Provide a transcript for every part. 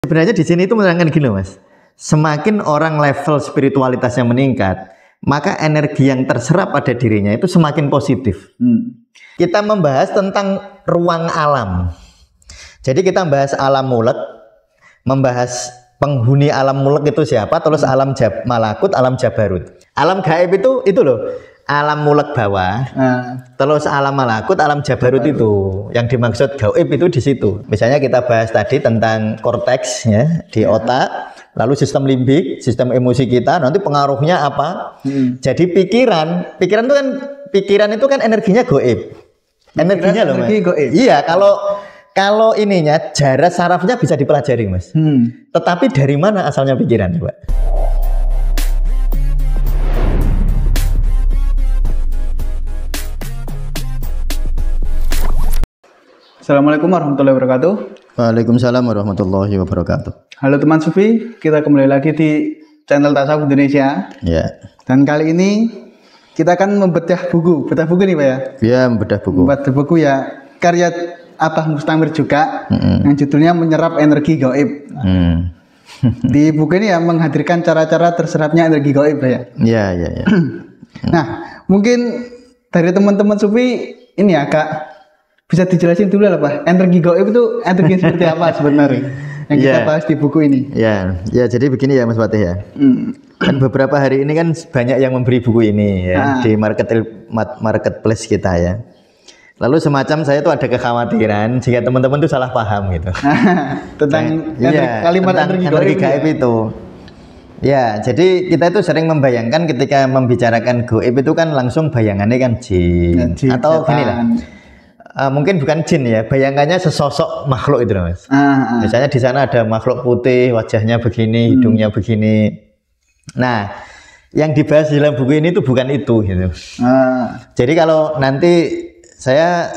Sebenarnya di sini itu menerangkan gini loh, Mas. Semakin orang level spiritualitasnya meningkat, maka energi yang terserap pada dirinya itu semakin positif. Kita membahas tentang ruang alam. Jadi kita membahas alam mulek, membahas penghuni alam mulek itu siapa, terus alam malakut, alam jabarut. Alam gaib itu loh. Alam mulek bawah, terus alam malakut, alam jabarut itu yang dimaksud gaib itu di situ. Misalnya kita bahas tadi tentang korteks ya di otak, lalu sistem limbik, sistem emosi kita, nanti pengaruhnya apa? Jadi pikiran itu kan energinya gaib. Energinya loh, Mas. Iya, kalau ininya jarak sarafnya bisa dipelajari, Mas. Tetapi dari mana asalnya pikiran, coba? Assalamualaikum warahmatullahi wabarakatuh. Waalaikumsalam warahmatullahi wabarakatuh. Halo teman Sufi, kita kembali lagi di channel Tasawuf Indonesia. Ya. Dan kali ini kita akan membedah buku nih Pak ya? Ya, membedah buku. Membedah buku ya, karya Abah Mustamir juga, yang judulnya Menyerap Energi Gaib. Di buku ini ya menghadirkan cara-cara terserapnya energi gaib ya. Ya. Nah, mungkin dari teman-teman Sufi ini agak bisa dijelasin dulu lah Pak, energi gaib itu energi seperti apa sebenarnya yang kita bahas di buku ini. Ya, jadi begini ya Mas Fatih ya. Kan beberapa hari ini kan banyak yang memberi buku ini ya di marketplace kita ya. Lalu semacam saya tuh ada kekhawatiran jika teman-teman tuh salah paham gitu. Tentang kalimat energi gaib itu. Ya, jadi kita itu sering membayangkan ketika membicarakan gaib itu kan langsung bayangannya kan jin atau gini lah. Mungkin bukan jin ya, bayangannya sesosok makhluk itu Mas. Misalnya di sana ada makhluk putih, wajahnya begini, hidungnya begini. Nah, yang dibahas di dalam buku ini tuh bukan itu gitu. Jadi kalau nanti saya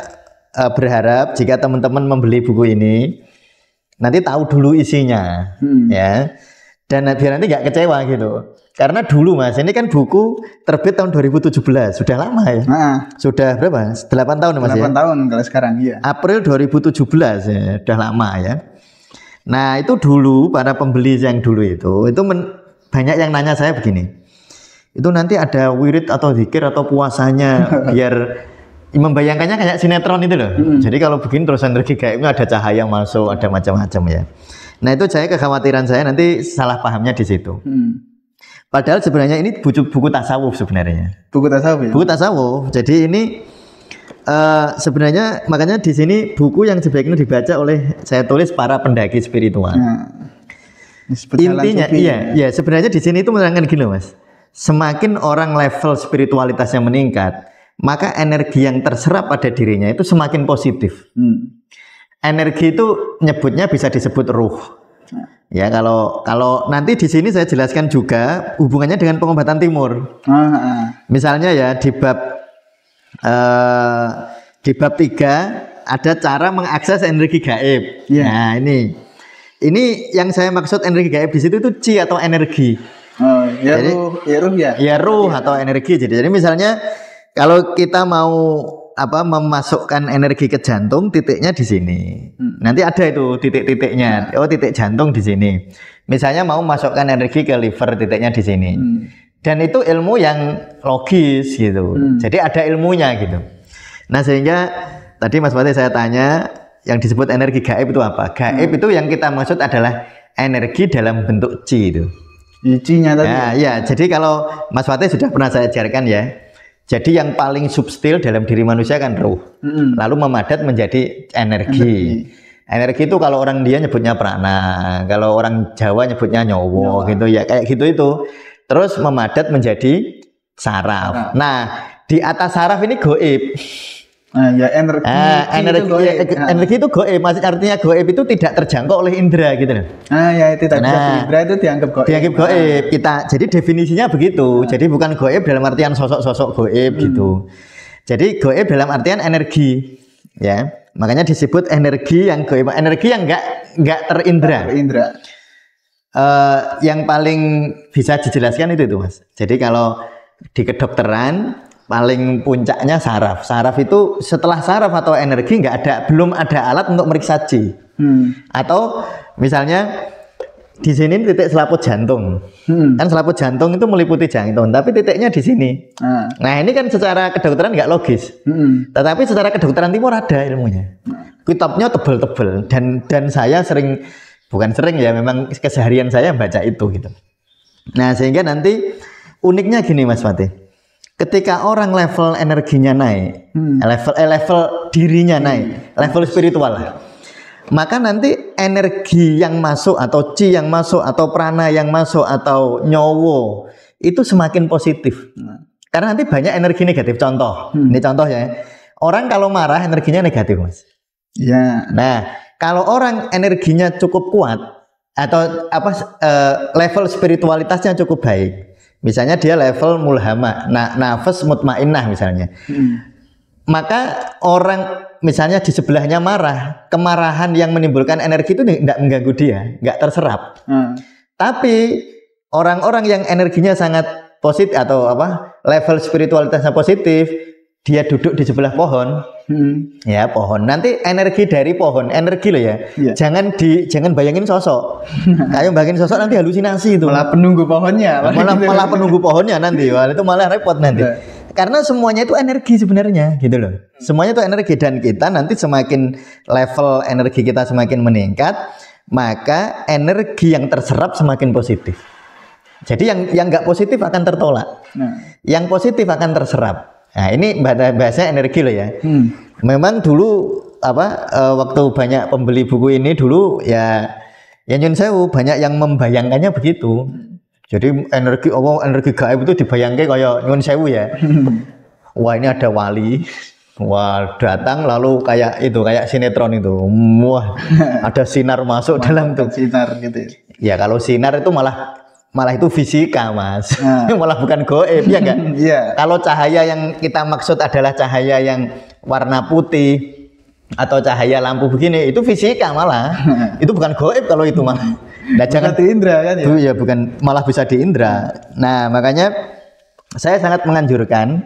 berharap jika teman-teman membeli buku ini nanti tahu dulu isinya, ya, dan biar nanti nggak kecewa gitu. Karena dulu Mas, ini kan buku terbit tahun 2017, sudah lama ya. Sudah berapa? 8 tahun Mas 8 ya? 8 tahun kalau sekarang, iya. April 2017 ya, sudah lama ya. Nah, itu dulu para pembeli yang dulu itu banyak yang nanya saya begini. Itu nanti ada wirid atau zikir atau puasanya biar membayangkannya kayak sinetron itu loh. Jadi kalau begini terus energi gaibnya ada cahaya masuk, ada macam-macam ya. Nah, itu kekhawatiran saya nanti salah pahamnya di situ. Padahal sebenarnya ini buku tasawuf sebenarnya. Buku tasawuf ya? Buku tasawuf. Jadi ini sebenarnya makanya di sini buku yang sebaiknya dibaca oleh saya tulis para pendaki spiritual. Intinya iya sebenarnya di sini itu menerangkan gini Mas. Semakin orang level spiritualitasnya meningkat, maka energi yang terserap pada dirinya itu semakin positif. Energi itu nyebutnya bisa disebut ruh. Ya, kalau nanti di sini saya jelaskan juga hubungannya dengan pengobatan timur. Misalnya ya di bab 3 ada cara mengakses energi gaib. Nah, ini yang saya maksud energi gaib di situ itu chi atau energi. Jadi, ruh ya. Ya ruh atau energi. Jadi misalnya kalau kita mau memasukkan energi ke jantung, titiknya di sini. Nanti ada itu titik-titiknya. Oh, titik jantung di sini. Misalnya mau masukkan energi ke liver, titiknya di sini. Dan itu ilmu yang logis gitu. Jadi ada ilmunya gitu. Nah, sehingga tadi Mas Fatih saya tanya yang disebut energi gaib itu apa? Gaib itu yang kita maksud adalah energi dalam bentuk chi itu. Chi-nya tadi. Ya, jadi kalau Mas Fatih sudah pernah saya ajarkan ya. Jadi yang paling substil dalam diri manusia kan ruh. Lalu memadat menjadi energi. Energi itu kalau orang dia nyebutnya prana, kalau orang Jawa nyebutnya nyowo gitu ya, kayak gitu itu. Terus memadat menjadi saraf. Nah, di atas saraf ini goib. Energi itu goib. Maksudnya artinya goib itu tidak terjangkau oleh indera gitu loh. Itu tadi indera itu dianggap goib. Jadi definisinya begitu. Jadi bukan goib dalam artian sosok-sosok goib gitu. Jadi goib dalam artian energi, ya. Makanya disebut energi yang goib, energi yang enggak terindra. Yang paling bisa dijelaskan itu Mas. Jadi kalau di kedokteran paling puncaknya saraf. Saraf itu setelah saraf atau energi belum ada alat untuk meriksa chi. Atau misalnya di sini titik selaput jantung. Kan selaput jantung itu meliputi jantung, tapi titiknya di sini. Nah, ini kan secara kedokteran nggak logis. Tetapi secara kedokteran timur ada ilmunya. Kitabnya tebel-tebel dan saya bukan sering ya, memang keseharian saya baca itu gitu. Nah, sehingga nanti uniknya gini Mas Fatih. Ketika orang level energinya naik, level dirinya naik, level spiritual lah. Maka nanti energi yang masuk atau chi yang masuk atau prana yang masuk atau nyowo itu semakin positif. Karena nanti banyak energi negatif. Contoh, ini contoh ya. Orang kalau marah energinya negatif, Mas. Ya. Nah, kalau orang energinya cukup kuat atau level spiritualitasnya cukup baik, misalnya dia level mulhama, nafas mutmainnah misalnya, maka orang misalnya di sebelahnya marah, kemarahan yang menimbulkan energi itu tidak mengganggu dia, nggak terserap. Tapi orang-orang yang energinya sangat positif atau level spiritualitasnya positif, dia duduk di sebelah pohon, ya pohon. Nanti energi dari pohon, energi loh ya. Jangan bayangin sosok. Kayak bayangin sosok nanti halusinasi itu. Malah penunggu pohonnya. Malah penunggu pohonnya nanti. Wah, itu malah repot nanti. Karena semuanya itu energi sebenarnya, gitu loh. Semuanya itu energi dan kita nanti semakin level energi kita semakin meningkat, maka energi yang terserap semakin positif. Jadi yang nggak positif akan tertolak, yang positif akan terserap. Nah, ini bahasa energi loh ya. Memang dulu waktu banyak pembeli buku ini dulu ya nyun sewu banyak yang membayangkannya begitu. Jadi energi gaib itu dibayangkan kayak nyun sewu ya. Wah, ini ada wali. Wah, datang lalu kayak sinetron itu. Wah, ada sinar masuk dalam tuh. Sinar gitu. Ya kalau sinar itu malah itu fisika, Mas. Malah bukan goib, ya enggak? Kalau cahaya yang kita maksud adalah cahaya yang warna putih atau cahaya lampu begini, itu fisika malah. Itu bukan goib kalau itu mah. Nah, jangan diindra kan ya? Itu ya bukan, malah bisa diindra. Nah, makanya saya sangat menganjurkan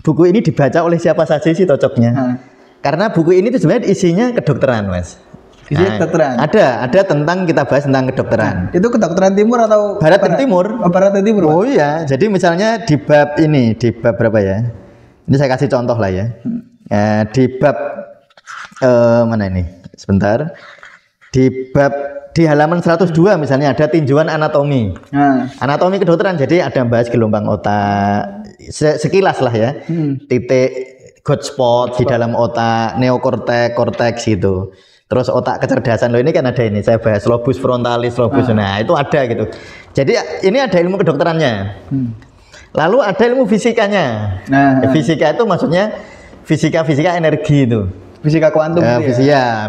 buku ini dibaca oleh siapa saja sih cocoknya. Karena buku ini tuh sebenarnya isinya kedokteran, Mas. Kedokteran. Ada tentang, kita bahas tentang kedokteran. Itu kedokteran timur atau barat dan timur? Barat dan timur. Oh iya, jadi misalnya di bab berapa ya? Ini saya kasih contoh lah ya. Di bab mana ini? Sebentar. Di halaman 102 misalnya ada tinjauan anatomi. Anatomi kedokteran, jadi ada bahas gelombang otak. Sekilas lah ya. Titik God spot di dalam otak, neokorteks, korteks gitu. Terus otak kecerdasan loh, ini kan ada ini, saya bahas lobus frontalis, nah itu ada gitu. Jadi ini ada ilmu kedokterannya. Lalu ada ilmu fisikanya. Fisika itu maksudnya fisika energi itu. Fisika kuantum.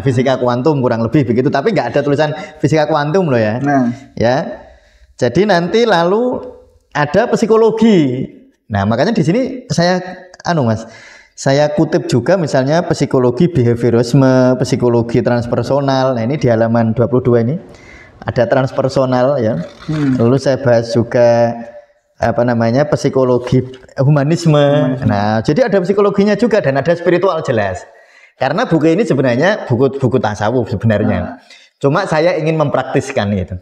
Fisika kuantum kurang lebih begitu, tapi nggak ada tulisan fisika kuantum loh ya. Ya. Jadi nanti lalu ada psikologi. Nah, makanya di sini saya kutip juga misalnya psikologi behaviorisme, psikologi transpersonal. Nah, ini di halaman 22 ini ada transpersonal ya. Lalu saya bahas juga psikologi humanisme. Nah, jadi ada psikologinya juga dan ada spiritual jelas. Karena buku ini sebenarnya buku tasawuf sebenarnya. Cuma saya ingin mempraktiskan itu.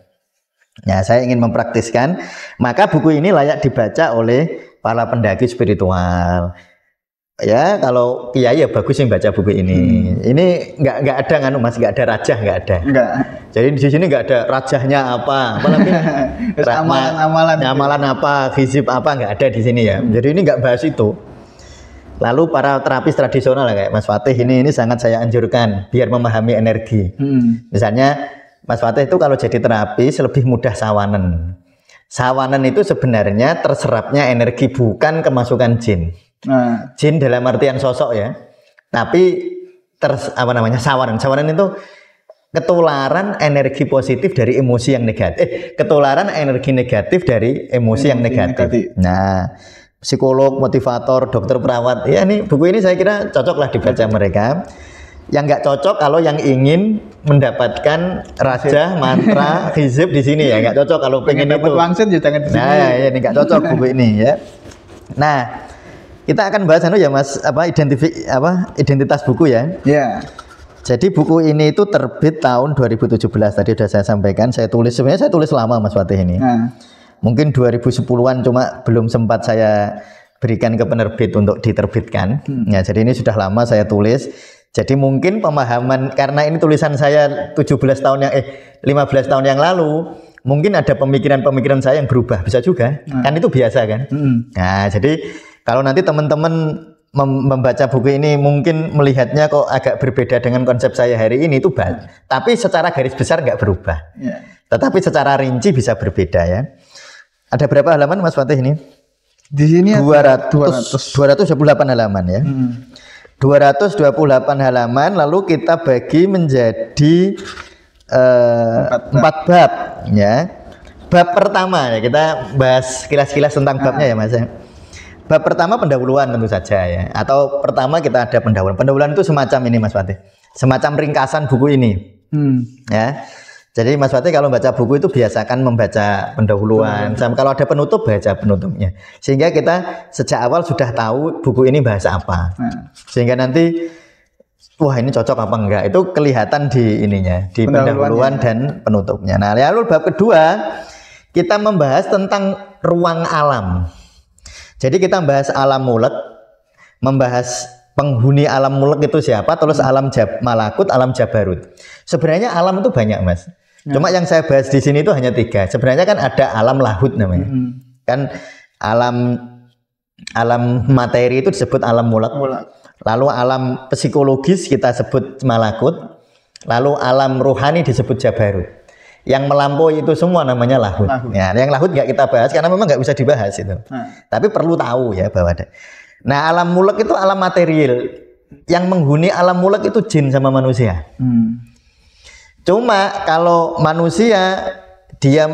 Ya, saya ingin mempraktiskan, maka buku ini layak dibaca oleh para pendaki spiritual. Ya, kalau kiai ya bagus yang baca buku ini. Ini nggak ada Mas, nggak ada rajah, nggak ada. Jadi di sini nggak ada rajahnya apa amalan apa, hizib apa, nggak ada di sini ya. Jadi ini nggak bahas itu. Lalu para terapis tradisional kayak Mas Fatih ini sangat saya anjurkan biar memahami energi. Misalnya Mas Fatih itu kalau jadi terapis lebih mudah sawanan. Sawanan itu sebenarnya terserapnya energi, bukan kemasukan jin. Jin dalam artian sosok ya, tapi sawanan itu ketularan energi positif dari emosi yang negatif, ketularan energi negatif dari emosi yang negatif. Nah, psikolog, motivator, dokter, perawat, ya ini buku ini saya kira cocok lah dibaca mereka. Yang nggak cocok kalau yang ingin mendapatkan rajah, mantra, hizib di sini ya nggak cocok kalau pengen itu. Wangsit ya jangan di sini. Nah, ini nggak cocok buku ini ya. Nah, kita akan bahas Mas, identitas buku ya. Jadi buku ini itu terbit tahun 2017 tadi sudah saya sampaikan. Saya tulis, sebenarnya saya tulis lama Mas Fatih ini. Mungkin 2010-an cuma belum sempat saya berikan ke penerbit untuk diterbitkan. Ya, jadi ini sudah lama saya tulis. Jadi mungkin pemahaman, karena ini tulisan saya 15 tahun yang lalu, mungkin ada pemikiran-pemikiran saya yang berubah, bisa juga. Kan itu biasa kan. Nah, jadi kalau nanti teman-teman membaca buku ini mungkin melihatnya kok agak berbeda dengan konsep saya hari ini, itu baik. Tapi secara garis besar nggak berubah. Tetapi secara rinci bisa berbeda ya. Ada berapa halaman Mas Fatih ini? Di sini 228 halaman ya. 228 halaman, lalu kita bagi menjadi 4 bab ya. Bab pertama ya, kita bahas kilas-kilas tentang babnya ya Mas ya. Bab pertama pendahuluan tentu saja ya, atau pertama kita ada pendahuluan. Pendahuluan itu semacam ini Mas Fatih, semacam ringkasan buku ini. Ya. Jadi Mas Fatih kalau baca buku itu biasakan membaca pendahuluan. Kalau ada penutup, baca penutupnya. Sehingga kita sejak awal sudah tahu buku ini bahasa apa. Sehingga nanti wah ini cocok apa enggak, itu kelihatan di ininya, di pendahuluan dan penutupnya. Nah, lalu bab kedua kita membahas tentang ruang alam. Jadi kita membahas alam mulek, membahas penghuni alam mulek itu siapa, terus alam malakut, alam jabarut. Sebenarnya alam itu banyak Mas. Cuma yang saya bahas di sini itu hanya 3. Sebenarnya kan ada alam lahut namanya. Kan alam materi itu disebut alam mulek. Lalu alam psikologis kita sebut malakut. Lalu alam rohani disebut jabarut. Yang melampaui itu semua namanya lahut. Ya, yang lahut nggak kita bahas karena memang nggak bisa dibahas itu. Tapi perlu tahu ya bahwa ada. Nah, alam mulek itu alam material. Yang menghuni alam mulek itu jin sama manusia. Cuma kalau manusia dia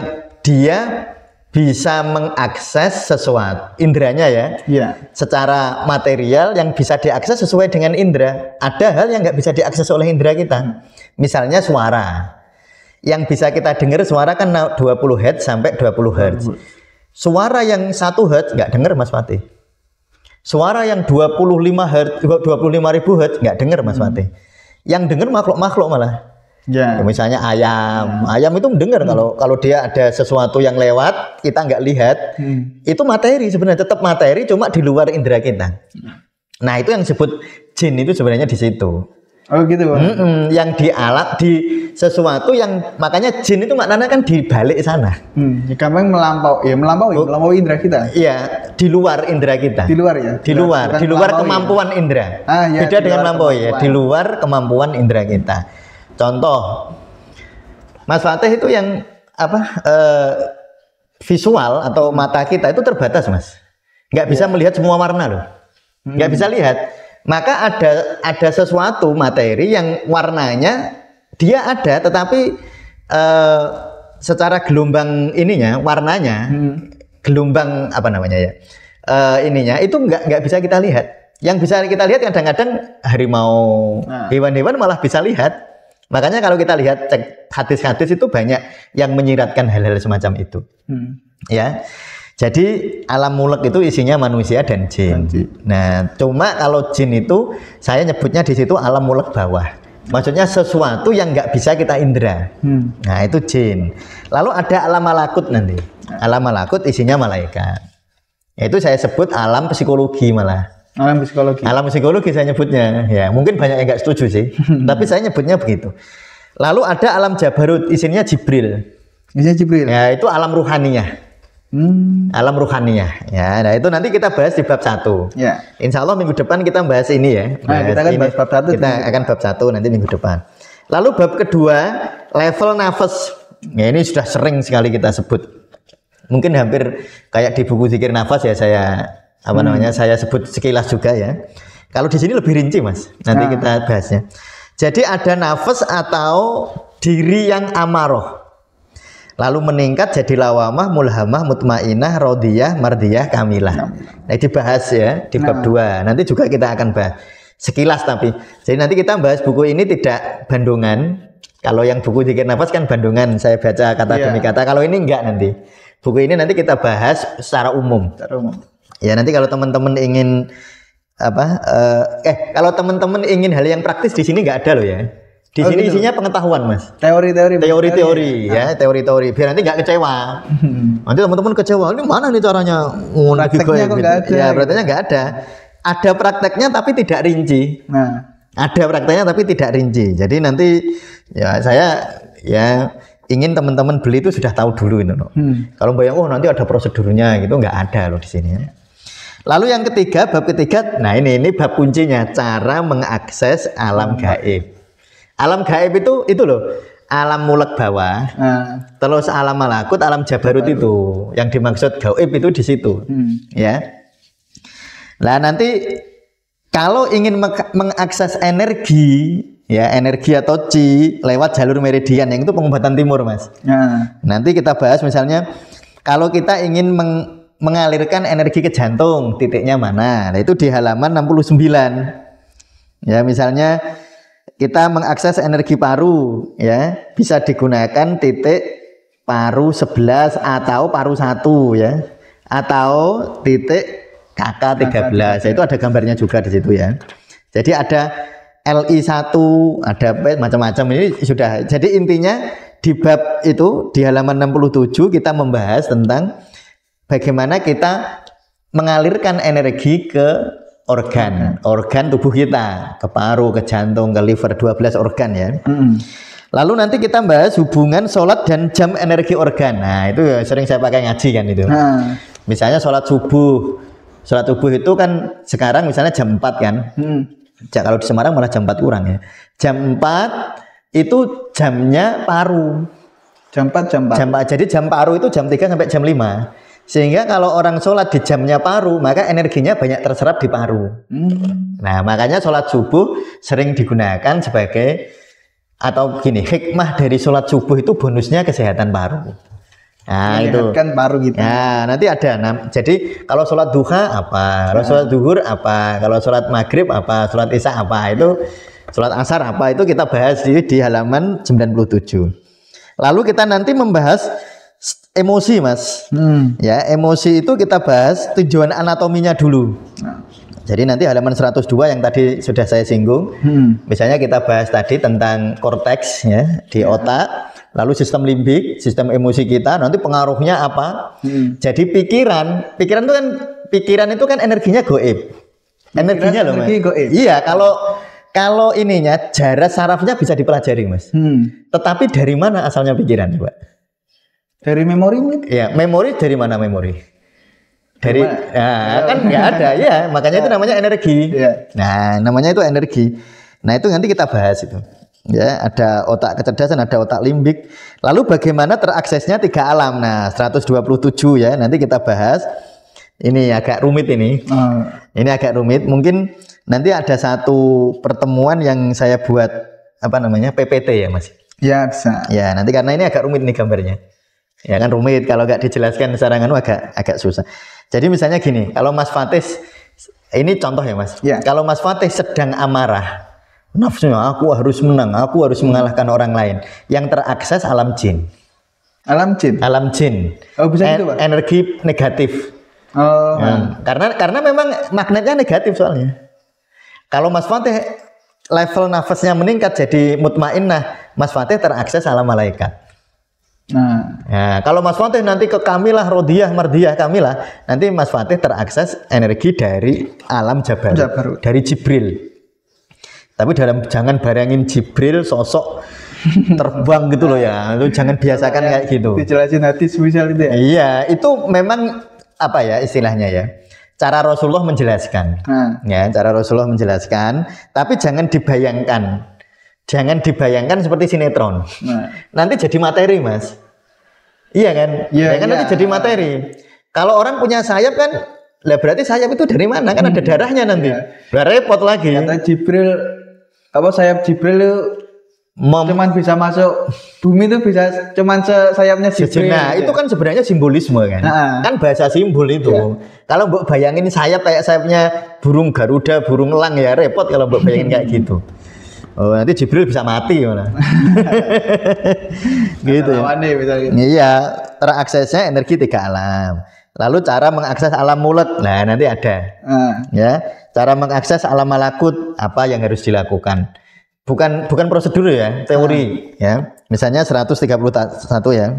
bisa mengakses sesuatu indranya ya, secara material yang bisa diakses sesuai dengan indera. Ada hal yang nggak bisa diakses oleh indera kita. Misalnya suara. Yang bisa kita dengar suara kan 20 Hz sampai 20 Hz. Suara yang 1 Hz nggak dengar Mas Fatih. Suara yang 25 Hz, 25.000 Hz nggak dengar Mas Fatih. Yang dengar makhluk-makhluk malah. Ya, misalnya ayam itu mendengar kalau dia ada sesuatu yang lewat kita nggak lihat, itu materi sebenarnya, tetap materi cuma di luar indera kita. Nah itu yang disebut jin itu sebenarnya di situ. Oh gitu Pak. Yang di alam, di sesuatu yang makanya jin itu maknanya kan di balik sana. Gampang melampaui indera kita. Iya, di luar indera kita. Di luar ya. Di luar kemampuan indera. Beda dengan melampaui ya. Di luar kemampuan indera kita. Contoh, Mas Fatih itu yang visual atau mata kita itu terbatas Mas. Nggak bisa melihat semua warna loh. Nggak bisa lihat. Maka ada sesuatu materi yang warnanya dia ada, tetapi secara gelombang ininya, warnanya, gelombang apa namanya ya, ininya itu nggak bisa kita lihat. Yang bisa kita lihat kadang-kadang harimau, hewan-hewan malah bisa lihat. Makanya kalau kita lihat cek hadis-hadis itu banyak yang menyiratkan hal-hal semacam itu. Ya. Jadi alam mulek itu isinya manusia dan jin. Nah, cuma kalau jin itu saya nyebutnya di situ alam mulek bawah. Maksudnya sesuatu yang nggak bisa kita indera. Nah, itu jin. Lalu ada alam malakut nanti. Alam malakut isinya malaikat. Itu saya sebut alam psikologi malah. Alam psikologi. Alam psikologi saya nyebutnya. Ya, mungkin banyak yang nggak setuju sih. Tapi saya nyebutnya begitu. Lalu ada alam jabarut, isinya Jibril. Isinya Jibril. Ya, itu alam ruhaniyah. Alam ruhaniyah. Ya, nah itu nanti kita bahas di bab 1. Ya. Insya Allah minggu depan kita bahas ini ya. Kita akan bahas bab 1. Kita akan bab 1 nanti minggu depan. Lalu bab kedua, level nafas. Ya, ini sudah sering sekali kita sebut. Mungkin hampir kayak di buku zikir nafas ya saya saya sebut sekilas juga ya. Kalau di sini lebih rinci Mas. Nanti kita bahasnya. Jadi ada nafas atau diri yang amaroh. Lalu meningkat jadi lawamah, mulhamah, mutmainah, rodiyah, mardiyah, kamilah. Nah, dibahas ya di bab 2. Nanti juga kita akan bahas sekilas tapi. Jadi nanti kita bahas buku ini tidak bandungan. Kalau yang buku zikir nafas kan bandungan, saya baca kata demi kata. Kalau ini enggak nanti. Buku ini nanti kita bahas secara umum. Ya nanti kalau teman-teman ingin kalau teman-teman ingin hal yang praktis di sini nggak ada loh ya. Di sini gitu. Isinya pengetahuan Mas. Teori-teori ya, teori-teori. Biar nanti nggak kecewa. Nanti teman-teman kecewa. Ini mana nih caranya? Prakteknya kok nggak ada. Ya, prakteknya nggak ada. Ada prakteknya tapi tidak rinci. Nah, ada prakteknya tapi tidak rinci. Jadi nanti ya saya ya ingin teman-teman beli itu sudah tahu dulu itu. Kalau bayang nanti ada prosedurnya gitu, nggak ada loh di sini. Lalu yang ketiga, bab ketiga. Nah ini bab kuncinya, cara mengakses alam gaib. Alam gaib itu loh, alam mulek bawah, terus alam malakut, alam jabarut itu, yang dimaksud gaib itu di situ, ya. Nah nanti kalau ingin mengakses energi, ya energi atau chi lewat jalur meridian, yang itu pengobatan timur Mas. Nanti kita bahas misalnya kalau kita ingin mengalirkan energi ke jantung, titiknya mana? Nah itu di halaman 69, ya misalnya. Kita mengakses energi paru ya, bisa digunakan titik paru 11 atau paru 1 ya, atau titik KK 13. Itu ada gambarnya juga di situ ya. Jadi ada LI1, ada macam-macam, ini sudah. Jadi intinya di bab itu di halaman 67 kita membahas tentang bagaimana kita mengalirkan energi ke organ tubuh kita, ke paru, ke jantung, ke liver, 12 organ ya. Lalu nanti kita bahas hubungan sholat dan jam energi organ. Nah itu sering saya pakai ngaji kan itu. Misalnya sholat subuh itu kan sekarang misalnya jam 4 kan. Kalau di Semarang malah jam 4 kurang ya. Jam 4 itu jamnya paru. Jam 4. Jadi jam paru itu jam 3 sampai jam 5. Sehingga kalau orang sholat di jamnya paru, maka energinya banyak terserap di paru. Nah, makanya sholat subuh sering digunakan sebagai, atau gini, hikmah dari sholat subuh itu bonusnya kesehatan paru. Nah, itu kan paru gitu. Nah, nanti ada. Jadi kalau sholat duha apa, kalau sholat duhur apa, kalau sholat maghrib apa, sholat isya apa, itu sholat asar apa, itu kita bahas di halaman 97. Lalu kita nanti membahas emosi Mas. Ya, emosi itu kita bahas tujuan anatominya dulu. Jadi nanti halaman 102 yang tadi sudah saya singgung. Misalnya kita bahas tadi tentang korteks ya di otak, lalu sistem limbik, sistem emosi kita, nanti pengaruhnya apa? Jadi pikiran itu kan energinya goib. Energinya loh Mas. Goib. Iya, kalau ininya jarak sarafnya bisa dipelajari Mas. Tetapi dari mana asalnya pikiran coba? Dari memori mungkin? Ya, memori dari mana memori? Dari kan nggak ada ya, makanya itu namanya energi. Nah, namanya itu energi. Nah, itu nanti kita bahas itu. Ya, ada otak kecerdasan, ada otak limbik. Lalu bagaimana teraksesnya 3 alam? Nah, 127 ya, nanti kita bahas. Ini agak rumit ini. Ini agak rumit. Mungkin nanti ada satu pertemuan yang saya buat PPT ya, Mas. Ya, bisa. Ya, nanti karena ini agak rumit nih gambarnya. Ya kan rumit kalau nggak dijelaskan secara agak susah. Jadi misalnya gini, kalau Mas Fatih, ini contoh ya Mas. Kalau Mas Fatih sedang amarah, nafsunya aku harus menang, aku harus mengalahkan orang lain. Yang terakses alam jin. Alam jin. Oh bisa gitu Pak? Energi negatif. Karena memang magnetnya negatif soalnya. Kalau Mas Fatih level nafasnya meningkat jadi mutmainnah, Mas Fatih terakses alam malaikat. Nah, kalau Mas Fatih nanti ke Kamilah, Rodiyah, Mardiyah, Kamilah, nanti Mas Fatih terakses energi dari alam Jabarut, dari Jibril. Tapi jangan barengin Jibril sosok terbang gitu loh ya. Lu jangan biasakan kayak gitu. Dijelasin hati spesial itu ya. Iya, itu memang apa ya istilahnya ya. Cara Rasulullah menjelaskan. Ya, cara Rasulullah menjelaskan, tapi jangan dibayangkan. Jangan dibayangkan seperti sinetron. Nanti jadi materi, Mas. Iya kan? Nanti jadi materi. Kalau orang punya sayap kan, lah berarti sayap itu dari mana? Kan ada darahnya nanti. Lah repot lagi. Kata Jibril, sayap Jibril itu cuman bisa masuk bumi itu bisa cuman sayapnya Jibril. Nah, itu kan sebenarnya simbolisme kan. Kan bahasa simbol itu. Kalau mbok bayangin sayap kayak sayapnya burung Garuda, burung elang ya repot kalau mbok bayangin kayak gitu. Oh, nanti Jibril bisa mati mana? Gitu ya. Iya, teraksesnya energi 3 alam. Lalu cara mengakses alam mulek, nah nanti ada. Ya, cara mengakses alam malakut apa yang harus dilakukan? Bukan prosedur ya, teori ya. Misalnya 131 ya.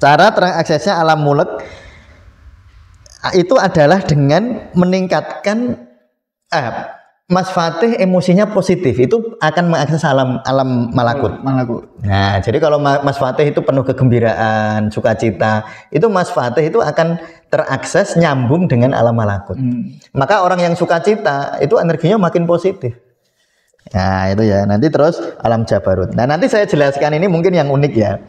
Cara teraksesnya alam mulek itu adalah dengan meningkatkan Mas Fatih emosinya positif, itu akan mengakses alam malakut. Nah, jadi kalau Mas Fatih itu penuh kegembiraan, sukacita, itu Mas Fatih itu akan terakses nyambung dengan alam malakut. Maka orang yang sukacita itu energinya makin positif. Nah, itu ya. Nanti terus alam jabarut. Nah, nanti saya jelaskan ini mungkin yang unik ya.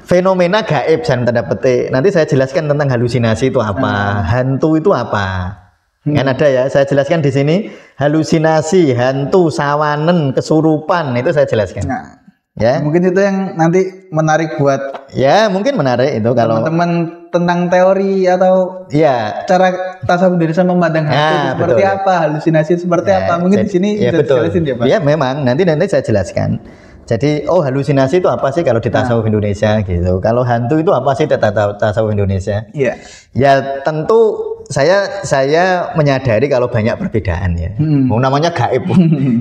Fenomena gaib tanda petik. Nanti saya jelaskan tentang halusinasi itu apa, hantu itu apa. Kan ada ya, saya jelaskan di sini halusinasi, hantu, sawanen, kesurupan itu saya jelaskan. Nah, ya. Mungkin itu yang nanti menarik buat ya, mungkin menarik itu kalau teman-teman tentang teori atau ya cara tasawuf Indonesia memandang hantu seperti betul. Apa, halusinasi seperti apa. Mungkin di sini bisa dijelasin ya, Pak. Ya, memang nanti saya jelaskan. Jadi, halusinasi itu apa sih kalau di tasawuf Indonesia gitu. Kalau hantu itu apa sih di tasawuf Indonesia? Iya. Ya, tentu saya menyadari kalau banyak perbedaan ya. Namanya gaib.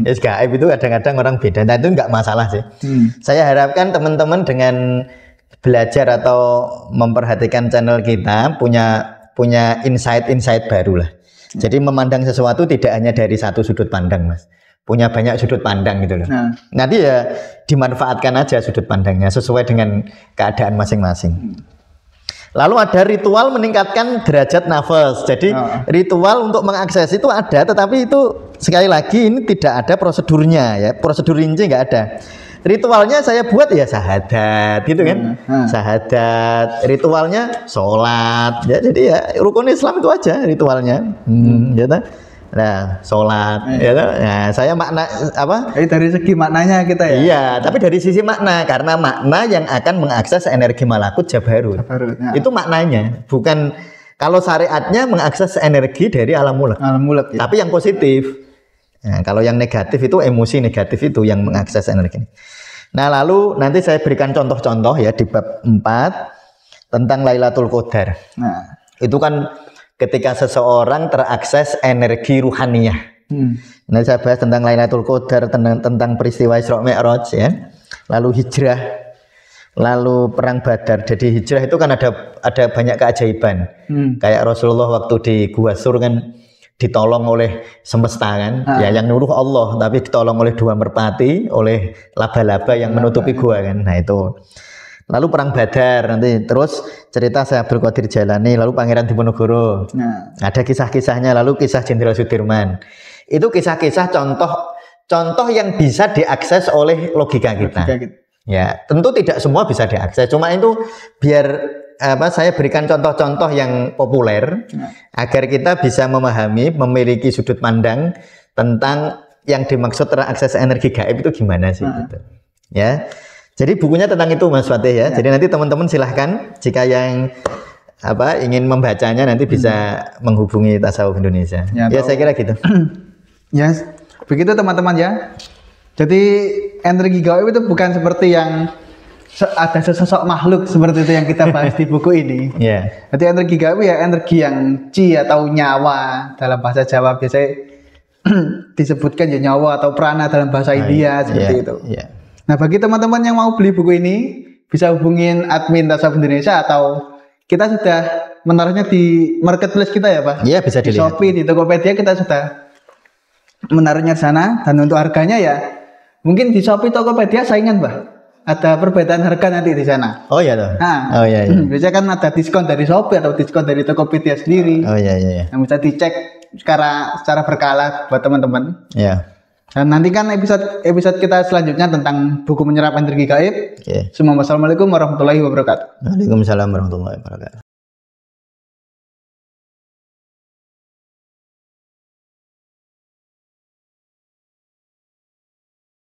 Yes, gaib itu kadang-kadang orang beda. Nah, itu enggak masalah sih. Saya harapkan teman-teman dengan belajar atau memperhatikan channel kita punya insight baru lah. Jadi memandang sesuatu tidak hanya dari satu sudut pandang, Mas. Punya banyak sudut pandang gitu loh. Nanti ya dimanfaatkan aja sudut pandangnya sesuai dengan keadaan masing-masing. Lalu ada ritual meningkatkan derajat nafas. Jadi ritual untuk mengakses itu ada, tetapi itu sekali lagi ini tidak ada prosedurnya ya. Prosedur rinci nggak ada. Ritualnya saya buat ya sahadat gitu kan. Sahadat, ritualnya sholat. Ya, jadi ya rukun Islam itu aja ritualnya. Gitu. Nah, sholat, ya, nah, saya makna apa? Dari segi maknanya kita ya. Iya, tapi dari sisi makna, karena makna yang akan mengakses energi malakut jabarut. Ya. Itu maknanya, bukan kalau syariatnya mengakses energi dari alam mulek. Ya. Tapi yang positif. Nah, kalau yang negatif itu emosi negatif itu yang mengakses energi. Nah, lalu nanti saya berikan contoh-contoh ya di bab 4 tentang Lailatul Qadar. Nah, itu kan ketika seseorang terakses energi ruhaniyah. Nah, saya bahas tentang Lailatul Qadar, tentang peristiwa Isra Mi'raj ya. Lalu hijrah, lalu perang Badar. Jadi hijrah itu kan ada banyak keajaiban. Kayak Rasulullah waktu di Gua Sur kan ditolong oleh semesta kan. Ya, yang nyuruh Allah, tapi ditolong oleh 2 merpati, oleh laba-laba yang menutupi gua kan. Nah, itu. Lalu perang Badar, nanti terus cerita Syekh Abdul Qadir Jailani, lalu Pangeran Diponegoro. Ada kisah-kisahnya, lalu kisah Jenderal Sudirman. Itu kisah-kisah contoh yang bisa diakses oleh logika kita. Ya, tentu tidak semua bisa diakses. Cuma itu biar saya berikan contoh-contoh yang populer agar kita bisa memahami, memiliki sudut pandang tentang yang dimaksud terakses energi gaib itu gimana sih gitu. Ya. Jadi bukunya tentang itu Mas Fatih ya. Jadi nanti teman-teman silahkan jika yang ingin membacanya nanti bisa menghubungi Tasawuf Indonesia. Ya saya kira gitu. Ya, begitu teman-teman ya. Jadi energi gaib itu bukan seperti yang ada sesosok makhluk seperti itu yang kita bahas di buku ini. Jadi energi gaib ya energi yang chi atau nyawa dalam bahasa Jawa biasanya disebutkan ya nyawa atau prana dalam bahasa India seperti itu. Nah, bagi teman-teman yang mau beli buku ini bisa hubungin admin Tasawuf Indonesia atau kita sudah menaruhnya di marketplace kita ya Pak. Iya, bisa dilihat. Di Shopee, di Tokopedia kita sudah menaruhnya di sana, dan untuk harganya ya mungkin di Shopee, Tokopedia saingan Pak. Ada perbedaan harga nanti di sana. Oh iya toh. Nah, biasanya kan ada diskon dari Shopee atau diskon dari Tokopedia sendiri. Oh iya. Yang bisa dicek secara berkala buat teman-teman. Iya. Dan nanti kan episode kita selanjutnya tentang buku menyerap energi gaib. Assalamualaikum warahmatullahi wabarakatuh. Waalaikumsalam warahmatullahi wabarakatuh.